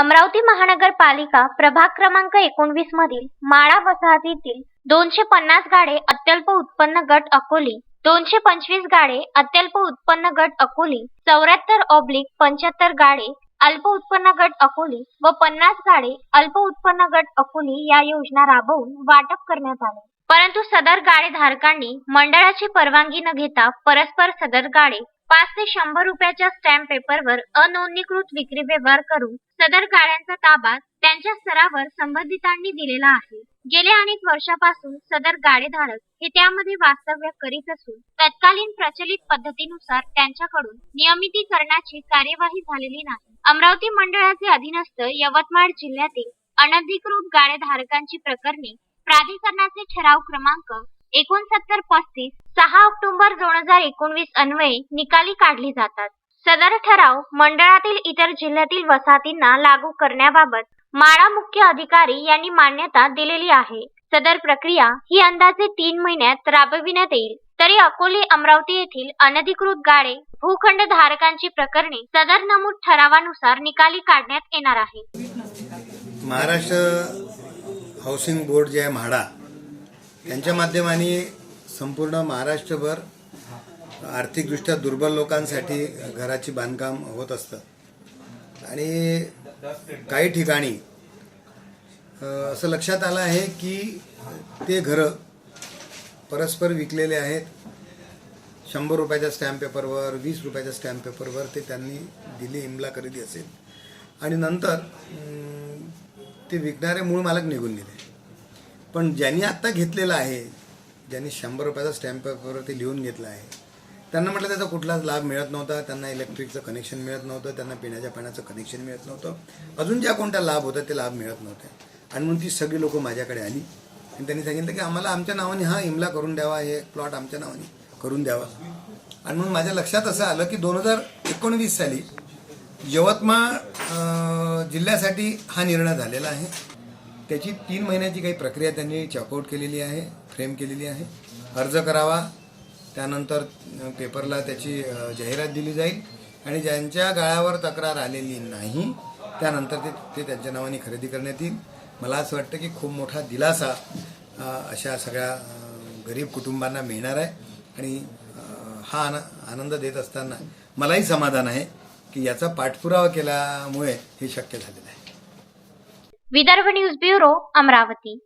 अमरावती महानगरपालिका प्रभाग क्रमांक 19 मधील माळा वसाहतीतील 250 गाडे अत्यल्प उत्पन्न गट अकोली, 225 गाडे अत्यल्प उत्पन्न गट अकोली, 74/75 गाडे अल्प उत्पन्न गट अकोली व 50 गाडे अल्प उत्पन्न गट अकोली या योजना राबवून वाटप करण्यात आले। परंतु सदर गाडे धारकांनी मंडळाची परवानगी न घेता परस्पर सदर गाडे 5 ते 100 रुपयाच्या स्टॅम्प पेपरवर अनोंदणीकृत विक्री व्यवहार करून सदर गाड्यांचा ताबा त्यांच्या स्तरावर संबंधितांनी दिलेला आहे। गेल्या अनेक वर्षापासून सदर गाडेधारक हे त्यामध्ये वास्तव्य करीत असून तत्कालीन प्रचलित पद्धतीनुसार त्यांच्याकडून नियमितीकरणाची कार्यवाही झालेली नाही। अमरावती मंडळाचे अधीनस्थ यवतमाळ जिल्ह्यातील अनधिकृत गाडेधारकांची प्रकरणे प्राधिकरणाचे ठराव क्रमांक 6935 6 ऑक्टोबर 2019 अन्वये निकाली काढली जातात। सदर ठराव मंडळातील इतर जिल्ह्यातील वसाहतींना लागू करण्याबाबत माळा मुख्य अधिकारी यांनी मान्यता दिलेली आहे। सदर प्रक्रिया ही अंदाजे 3 महिन्यात राबविण्यात येईल। तरी अकोले अमरावती येथील अनधिकृत गाडे भूखंड धारकांची प्रकरणे सदर नमूद ठरावानुसार निकाली काढण्यात येणार आहे। महाराष्ट्र हाऊसिंग बोर्ड जे आहे म्हाडा यांच्या माध्यमाने संपूर्ण महाराष्ट्रभर आर्थिकदृष्ट्या दुर्बल लोकांसाठी घराची बांधकाम होत असतं आणि काही ठिकाणी असं लक्षात आलं आहे की ते घरं परस्पर विकलेले आहेत। 100 रुपयाच्या स्टॅम्प पेपरवर, 20 रुपयाच्या स्टॅम्प पेपरवर ते त्यांनी दिली, इमला खरेदी असेल आणि नंतर ते विकणारे मूळ मालक निघून गेले। पण ज्यांनी आत्ता घेतलेलं आहे, ज्यांनी 100 रुपयाचा स्टॅम्प पेपरवर ते लिहून घेतलं आहे, त्यांना म्हटलं त्याचा कुठलाच लाभ मिळत नव्हता, त्यांना इलेक्ट्रिकचं कनेक्शन मिळत नव्हतं, त्यांना पिण्याच्या पाण्याचं कनेक्शन मिळत नव्हतं, अजून ज्या कोणत्या लाभ होता ते लाभ मिळत नव्हते। आणि म्हणून ती सगळी लोक माझ्याकडे आली आणि त्यांनी सांगितलं की आम्हाला आमच्या नावाने हा इमला करून द्यावा, हे प्लॉट आमच्या नावाने करून द्यावा। आणि म्हणून माझ्या लक्षात असं आलं की 2019 साली यवतमाळ जिल्ह्यासाठी हा निर्णय झालेला आहे। त्याची 3 महिन्याची काही प्रक्रिया त्यांनी चॉकआउट केलेली आहे, फ्रेम केलेली आहे। अर्ज करावा, त्यानंतर पेपरला त्याची जाहिरात दिली जाईल आणि ज्यांच्या गाळ्यावर तक्रार आलेली नाही त्यानंतर ते त्यांच्या नावाने खरेदी करण्यात येईल। मला असं वाटतं की खूप मोठा दिलासा अशा सगळ्या गरीब कुटुंबांना मिळणार आहे आणि हा आनंद देत असताना मलाही समाधान आहे की याचा पाठपुरावा केल्यामुळे हे शक्य झालेलं आहे। Vidarbha news bureau, Amravati.